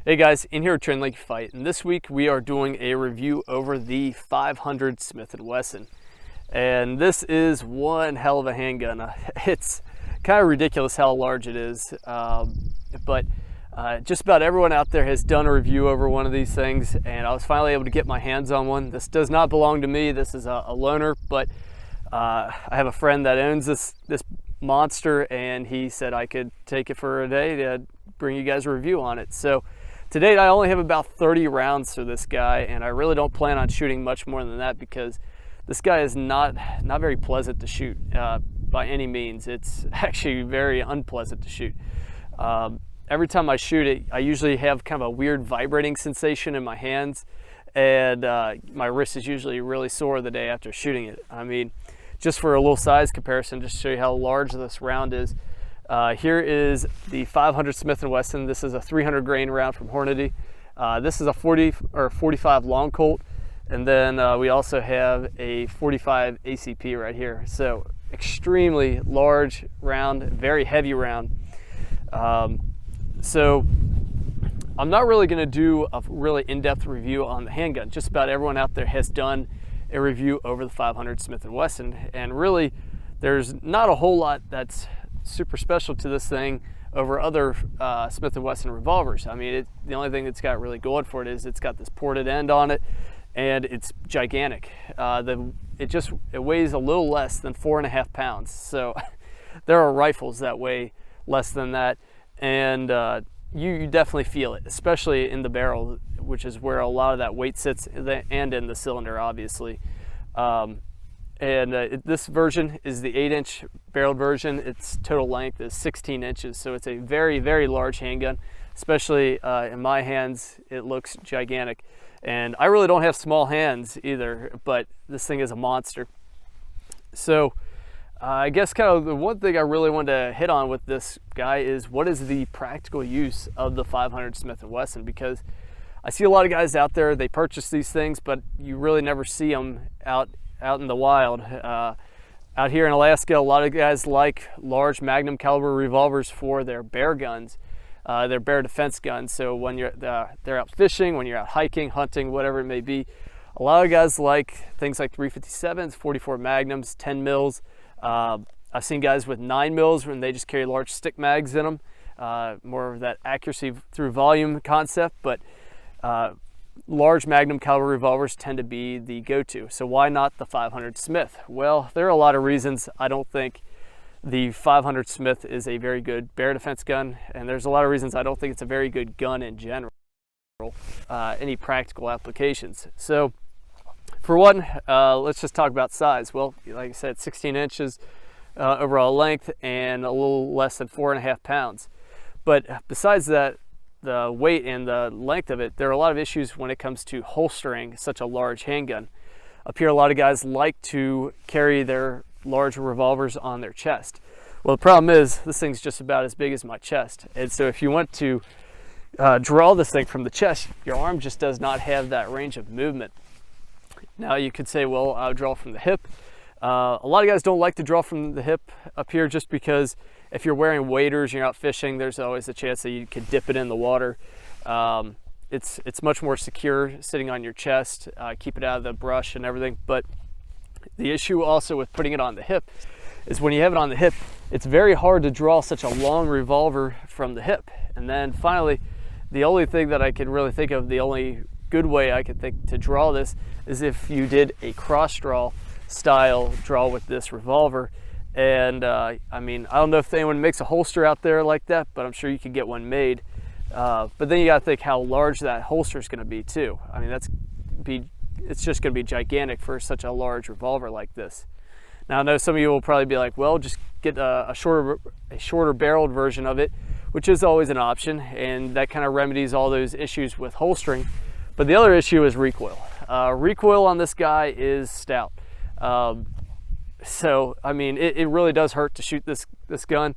Hey guys, in here at Trend Lake Fight, and this week we are doing a review over the 500 Smith & Wesson. And this is one hell of a handgun. It's kind of ridiculous how large it is, but just about everyone out there has done a review over one of these things, and I was finally able to get my hands on one. This does not belong to me. This is a loaner, but I have a friend that owns this monster, and he said I could take it for a day to bring you guys a review on it. So to date, I only have about 30 rounds for this guy, and I really don't plan on shooting much more than that because this guy is not very pleasant to shoot by any means. It's actually very unpleasant to shoot. Every time I shoot it, I usually have kind of a weird vibrating sensation in my hands, and my wrist is usually really sore the day after shooting it. I mean, just for a little size comparison, just to show you how large this round is. Here is the 500 Smith & Wesson. This is a 300 grain round from Hornady. This is a 40 or 45 long Colt, and then we also have a 45 ACP right here. So extremely large round, very heavy round. So I'm not really going to do a really in-depth review on the handgun. Just about everyone out there has done a review over the 500 Smith & Wesson, and really there's not a whole lot that's super special to this thing over other Smith & Wesson revolvers. I mean, the only thing that's got really going for it is it's got this ported end on it, and it's gigantic. It weighs a little less than 4.5 pounds. So there are rifles that weigh less than that, and you definitely feel it, especially in the barrel, which is where a lot of that weight sits, and in the cylinder, obviously. This version is the 8-inch barreled version. Its total length is 16 inches, so it's a very, very large handgun. Especially in my hands, it looks gigantic. And I really don't have small hands either, but this thing is a monster. So I guess kind of the one thing I really wanted to hit on with this guy is what is the practical use of the 500 Smith & Wesson, because I see a lot of guys out there, they purchase these things, but you really never see them out in the wild. Out here in Alaska, a lot of guys like large magnum caliber revolvers for their bear guns, their bear defense guns. So when they're out fishing, when you're out hiking, hunting, whatever it may be, a lot of guys like things like 357s, 44 magnums, 10 mils. I've seen guys with 9 mils when they just carry large stick mags in them, more of that accuracy through volume concept, but large magnum caliber revolvers tend to be the go-to. So why not the 500 Smith? Well, there are a lot of reasons. I don't think the 500 Smith is a very good bear defense gun, and there's a lot of reasons I don't think it's a very good gun in general, any practical applications. So for one, let's just talk about size. Well, like I said, 16 inches overall length and a little less than 4.5 pounds. But besides that, the weight and the length of it, there are a lot of issues when it comes to holstering such a large handgun. Up here, a lot of guys like to carry their large revolvers on their chest. Well, the problem is this thing's just about as big as my chest, and so if you want to draw this thing from the chest, your arm just does not have that range of movement. Now you could say, well, I'll draw from the hip. A lot of guys don't like to draw from the hip up here just because if you're wearing waders, you're out fishing, there's always a chance that you could dip it in the water. It's much more secure sitting on your chest, keep it out of the brush and everything. But the issue also with putting it on the hip is when you have it on the hip, it's very hard to draw such a long revolver from the hip. And then finally, the only thing that I can really think of, the only good way I could think to draw this is if you did a cross draw style draw with this revolver. And I mean, I don't know if anyone makes a holster out there like that, but I'm sure you could get one made. But then you got to think how large that holster is going to be too. I mean, it's just going to be gigantic for such a large revolver like this. Now I know some of you will probably be like, well, just get a shorter barreled version of it, which is always an option, and that kind of remedies all those issues with holstering. But the other issue is recoil. Recoil on this guy is stout. So I mean, it really does hurt to shoot this gun.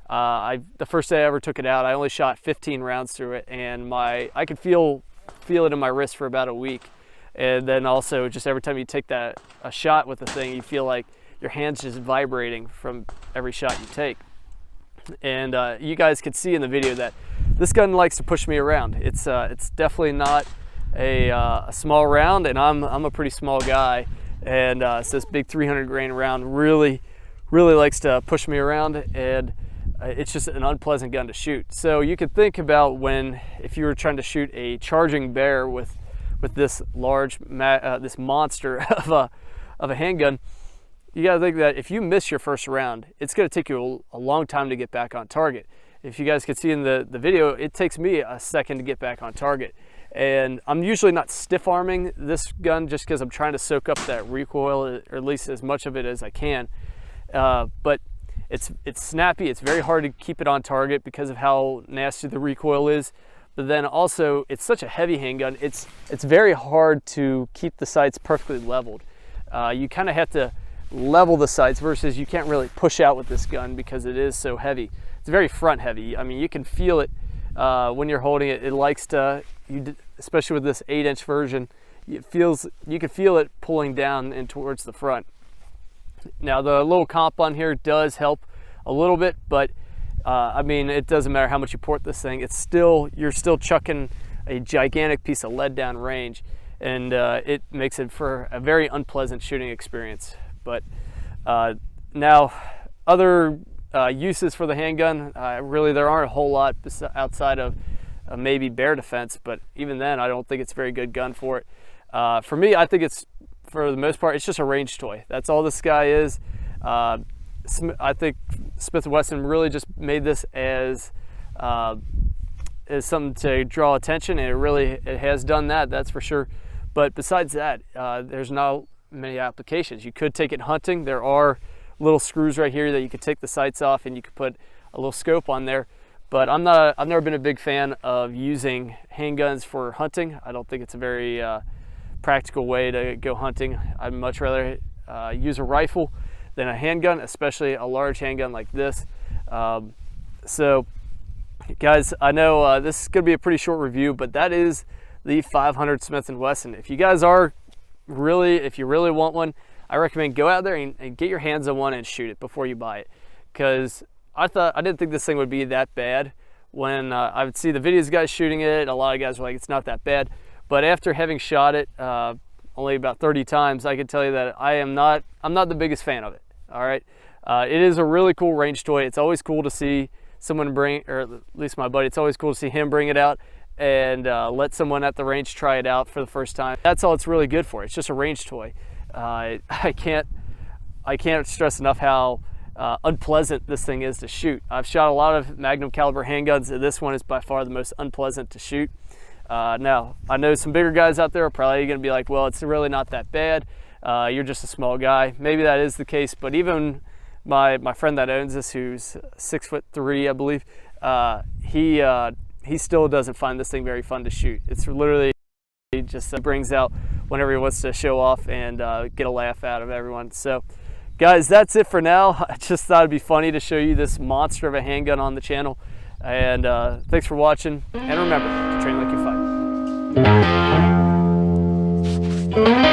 The first day I ever took it out, I only shot 15 rounds through it, and I could feel it in my wrist for about a week. And then also, just every time you take a shot with the thing, you feel like your hand's just vibrating from every shot you take. And you guys could see in the video that this gun likes to push me around. It's definitely not a small round, and I'm a pretty small guy, and so this big 300 grain round really likes to push me around, and it's just an unpleasant gun to shoot. So you could think about if you were trying to shoot a charging bear with this large this monster of a handgun, you got to think that if you miss your first round, it's going to take you a long time to get back on target. If you guys could see in the video, it takes me a second to get back on target. And I'm usually not stiff arming this gun just because I'm trying to soak up that recoil, or at least as much of it as I can. But it's snappy. It's very hard to keep it on target because of how nasty the recoil is. But then also, it's such a heavy handgun. It's very hard to keep the sights perfectly leveled. You kind of have to level the sights, versus you can't really push out with this gun because it is so heavy. It's very front heavy. I mean, you can feel it when you're holding it. It likes to, especially with this 8-inch version, you can feel it pulling down and towards the front. Now the little comp on here does help a little bit, but I mean, it doesn't matter how much you port this thing. You're still chucking a gigantic piece of lead down range, and it makes it for a very unpleasant shooting experience. But now, other uses for the handgun, really there aren't a whole lot outside of maybe bear defense, but even then I don't think it's a very good gun for it. For me, I think it's, for the most part, it's just a range toy. That's all this guy is. I think Smith & Wesson really just made this as something to draw attention, and it has done that, that's for sure. But besides that, there's not many applications. You could take it hunting. There are little screws right here that you could take the sights off, and you could put a little scope on there. But I've never been a big fan of using handguns for hunting. I don't think it's a very practical way to go hunting. I'd much rather use a rifle than a handgun, especially a large handgun like this. So guys, I know this is going to be a pretty short review, but that is the 500 Smith & Wesson. If you guys if you really want one, I recommend go out there and get your hands on one and shoot it before you buy it, because I didn't think this thing would be that bad. When I would see the videos of guys shooting it, a lot of guys were like, it's not that bad. But after having shot it only about 30 times, I can tell you that I'm not the biggest fan of it. All right, it is a really cool range toy. It's always cool to see someone bring, or at least my buddy, it's always cool to see him bring it out and let someone at the range try it out for the first time. That's all it's really good for. It's just a range toy. I can't stress enough how unpleasant this thing is to shoot. I've shot a lot of Magnum caliber handguns, and this one is by far the most unpleasant to shoot. Now, I know some bigger guys out there are probably going to be like, well, it's really not that bad. You're just a small guy. Maybe that is the case, but even my friend that owns this, who's 6'3", I believe, he still doesn't find this thing very fun to shoot. It's literally just brings out whenever he wants to show off and get a laugh out of everyone. So guys, that's it for now. I just thought it'd be funny to show you this monster of a handgun on the channel. And thanks for watching, and remember to train like you fight.